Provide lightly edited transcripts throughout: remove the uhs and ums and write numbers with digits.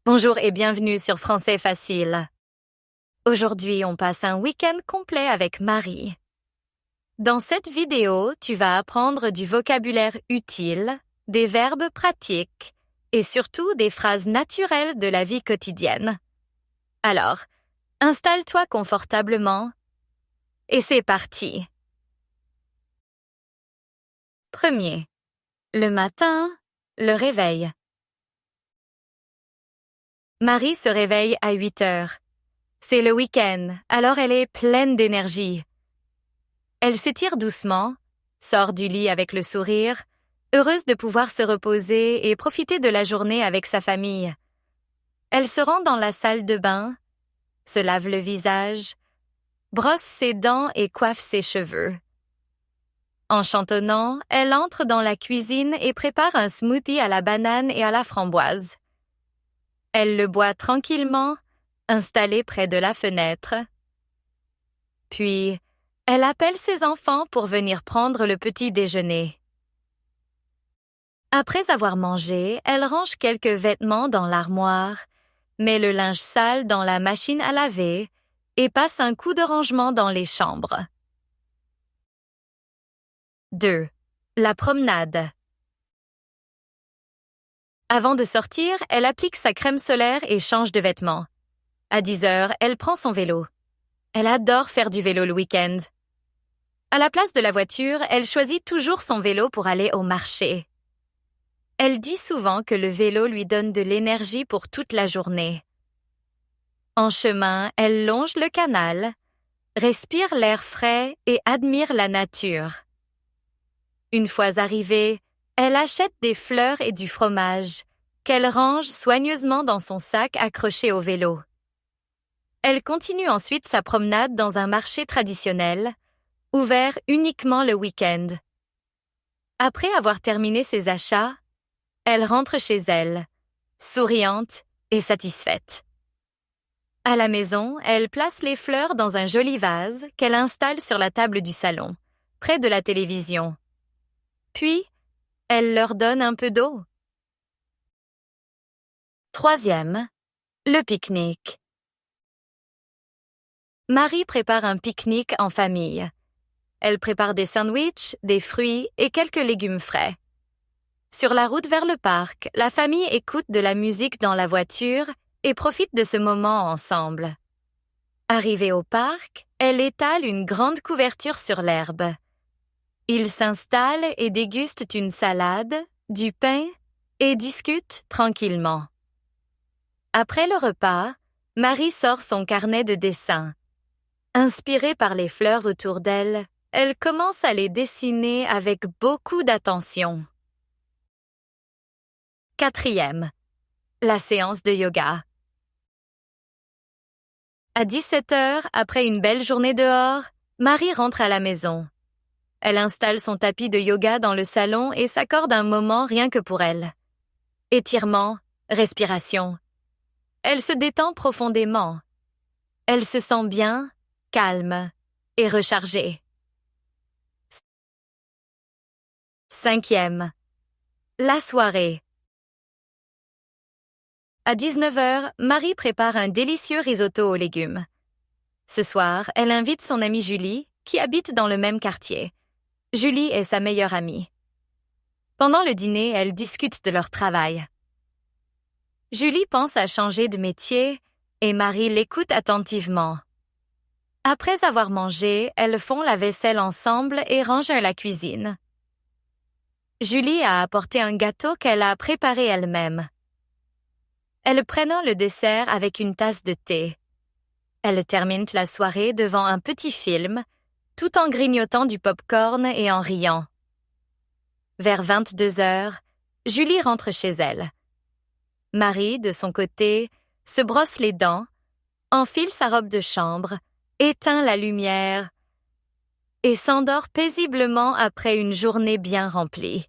Bonjour et bienvenue sur Français Facile. Aujourd'hui, on passe un week-end complet avec Marie. Dans cette vidéo, tu vas apprendre du vocabulaire utile, des verbes pratiques et surtout des phrases naturelles de la vie quotidienne. Alors, installe-toi confortablement et c'est parti. Premier, le matin, le réveil. Marie se réveille à 8 heures. C'est le week-end, alors elle est pleine d'énergie. Elle s'étire doucement, sort du lit avec le sourire, heureuse de pouvoir se reposer et profiter de la journée avec sa famille. Elle se rend dans la salle de bain, se lave le visage, brosse ses dents et coiffe ses cheveux. En chantonnant, elle entre dans la cuisine et prépare un smoothie à la banane et à la framboise. Elle le boit tranquillement, installée près de la fenêtre. Puis, elle appelle ses enfants pour venir prendre le petit déjeuner. Après avoir mangé, elle range quelques vêtements dans l'armoire, met le linge sale dans la machine à laver et passe un coup de rangement dans les chambres. 2. La promenade. Avant de sortir, elle applique sa crème solaire et change de vêtements. À 10 heures, elle prend son vélo. Elle adore faire du vélo le week-end. À la place de la voiture, elle choisit toujours son vélo pour aller au marché. Elle dit souvent que le vélo lui donne de l'énergie pour toute la journée. En chemin, elle longe le canal, respire l'air frais et admire la nature. Une fois arrivée, elle achète des fleurs et du fromage, qu'elle range soigneusement dans son sac accroché au vélo. Elle continue ensuite sa promenade dans un marché traditionnel, ouvert uniquement le week-end. Après avoir terminé ses achats, elle rentre chez elle, souriante et satisfaite. À la maison, elle place les fleurs dans un joli vase qu'elle installe sur la table du salon, près de la télévision. Puis, elle leur donne un peu d'eau. 3e, le pique-nique. Marie prépare un pique-nique en famille. Elle prépare des sandwichs, des fruits et quelques légumes frais. Sur la route vers le parc, la famille écoute de la musique dans la voiture et profite de ce moment ensemble. Arrivée au parc, elle étale une grande couverture sur l'herbe. Ils s'installent et dégustent une salade, du pain et discutent tranquillement. Après le repas, Marie sort son carnet de dessin. Inspirée par les fleurs autour d'elle, elle commence à les dessiner avec beaucoup d'attention. 4e, la séance de yoga. À 17 heures, après une belle journée dehors, Marie rentre à la maison. Elle installe son tapis de yoga dans le salon et s'accorde un moment rien que pour elle. Étirement, respiration. Elle se détend profondément. Elle se sent bien, calme et rechargée. 5e, la soirée. À 19 heures, Marie prépare un délicieux risotto aux légumes. Ce soir, elle invite son amie Julie, qui habite dans le même quartier. Julie est sa meilleure amie. Pendant le dîner, elles discutent de leur travail. Julie pense à changer de métier et Marie l'écoute attentivement. Après avoir mangé, elles font la vaisselle ensemble et rangent la cuisine. Julie a apporté un gâteau qu'elle a préparé elle-même. Elles prennent le dessert avec une tasse de thé. Elles terminent la soirée devant un petit film, tout en grignotant du pop-corn et en riant. Vers 22 heures, Julie rentre chez elle. Marie, de son côté, se brosse les dents, enfile sa robe de chambre, éteint la lumière et s'endort paisiblement après une journée bien remplie.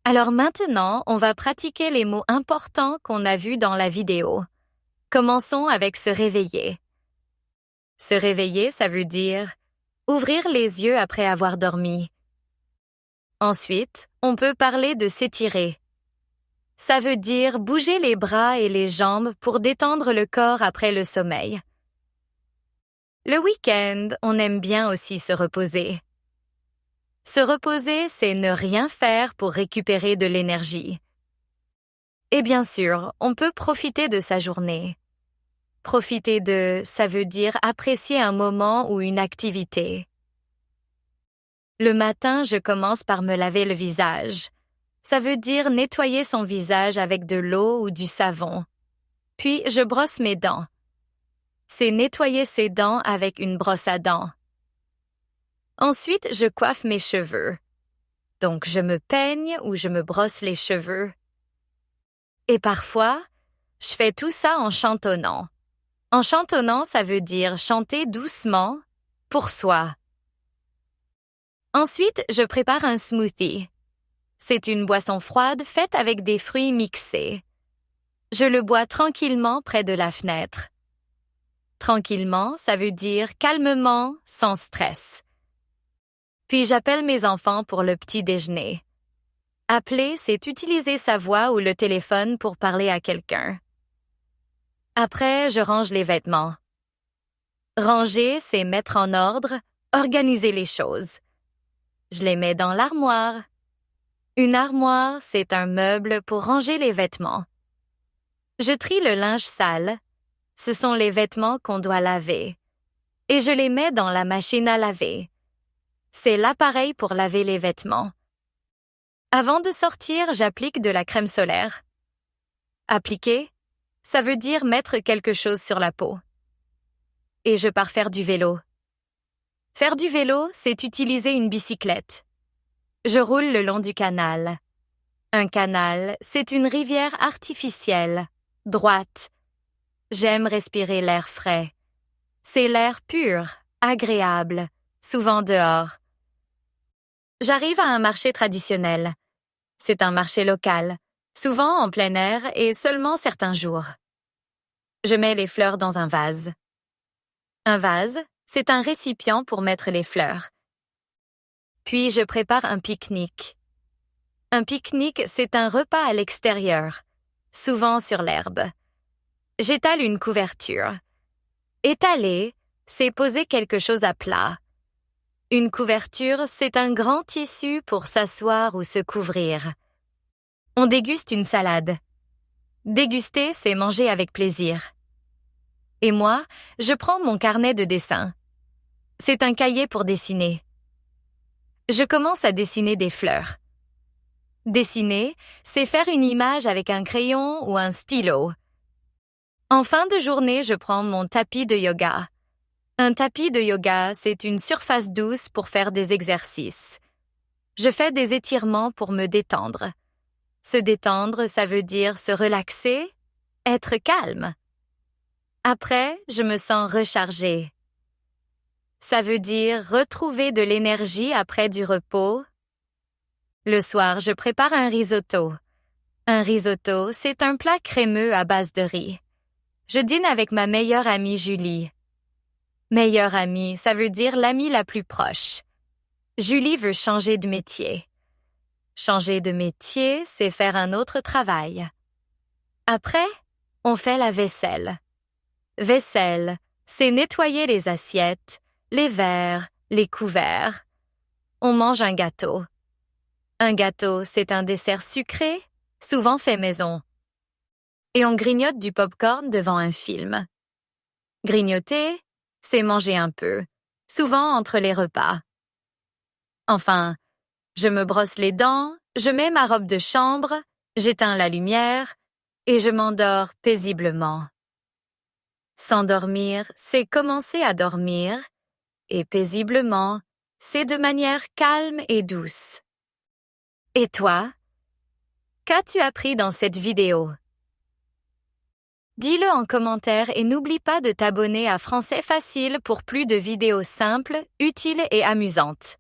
Alors maintenant, on va pratiquer les mots importants qu'on a vus dans la vidéo. Commençons avec se réveiller. Se réveiller, ça veut dire ouvrir les yeux après avoir dormi. Ensuite, on peut parler de s'étirer. ça veut dire bouger les bras et les jambes pour détendre le corps après le sommeil. Le week-end, on aime bien aussi se reposer. Se reposer, c'est ne rien faire pour récupérer de l'énergie. Et bien sûr, on peut profiter de sa journée. Ça veut dire apprécier un moment ou une activité. Le matin, je commence par me laver le visage. Ça veut dire nettoyer son visage avec de l'eau ou du savon. Puis, je brosse mes dents. C'est nettoyer ses dents avec une brosse à dents. Ensuite, je coiffe mes cheveux. Donc, je me peigne ou je me brosse les cheveux. Et parfois, je fais tout ça en chantonnant. En chantonnant, ça veut dire chanter doucement, pour soi. Ensuite, je prépare un smoothie. C'est une boisson froide faite avec des fruits mixés. Je le bois tranquillement près de la fenêtre. Tranquillement, ça veut dire calmement, sans stress. Puis j'appelle mes enfants pour le petit déjeuner. Appeler, c'est utiliser sa voix ou le téléphone pour parler à quelqu'un. Après, je range les vêtements. Ranger, c'est mettre en ordre, organiser les choses. Je les mets dans l'armoire. Une armoire, c'est un meuble pour ranger les vêtements. Je trie le linge sale. Ce sont les vêtements qu'on doit laver. Et je les mets dans la machine à laver. C'est l'appareil pour laver les vêtements. Avant de sortir, j'applique de la crème solaire. Appliquer, ça veut dire mettre quelque chose sur la peau. Et je pars faire du vélo. Faire du vélo, c'est utiliser une bicyclette. Je roule le long du canal. Un canal, c'est une rivière artificielle, droite. J'aime respirer l'air frais. C'est l'air pur, agréable, souvent dehors. J'arrive à un marché traditionnel. C'est un marché local, souvent en plein air et seulement certains jours. Je mets les fleurs dans un vase. Un vase, c'est un récipient pour mettre les fleurs. Puis je prépare un pique-nique. Un pique-nique, c'est un repas à l'extérieur, souvent sur l'herbe. J'étale une couverture. Étaler, c'est poser quelque chose à plat. Une couverture, c'est un grand tissu pour s'asseoir ou se couvrir. On déguste une salade. Déguster, c'est manger avec plaisir. Et moi, je prends mon carnet de dessin. C'est un cahier pour dessiner. Je commence à dessiner des fleurs. Dessiner, c'est faire une image avec un crayon ou un stylo. En fin de journée, je prends mon tapis de yoga. Un tapis de yoga, c'est une surface douce pour faire des exercices. Je fais des étirements pour me détendre. Se détendre, ça veut dire se relaxer, être calme. Après, je me sens rechargée. Ça veut dire retrouver de l'énergie après du repos. Le soir, je prépare un risotto. Un risotto, c'est un plat crémeux à base de riz. Je dîne avec ma meilleure amie Julie. Meilleure amie, ça veut dire l'amie la plus proche. Julie veut changer de métier. Changer de métier, c'est faire un autre travail. Après, on fait la vaisselle. Vaisselle, c'est nettoyer les assiettes, les verres, les couverts. On mange un gâteau. Un gâteau, c'est un dessert sucré, souvent fait maison. Et on grignote du popcorn devant un film. Grignoter, c'est manger un peu, souvent entre les repas. Enfin, je me brosse les dents, je mets ma robe de chambre, j'éteins la lumière et je m'endors paisiblement. S'endormir, c'est commencer à dormir, et paisiblement, c'est de manière calme et douce. Et toi? Qu'as-tu appris dans cette vidéo? Dis-le en commentaire et n'oublie pas de t'abonner à Français Facile pour plus de vidéos simples, utiles et amusantes.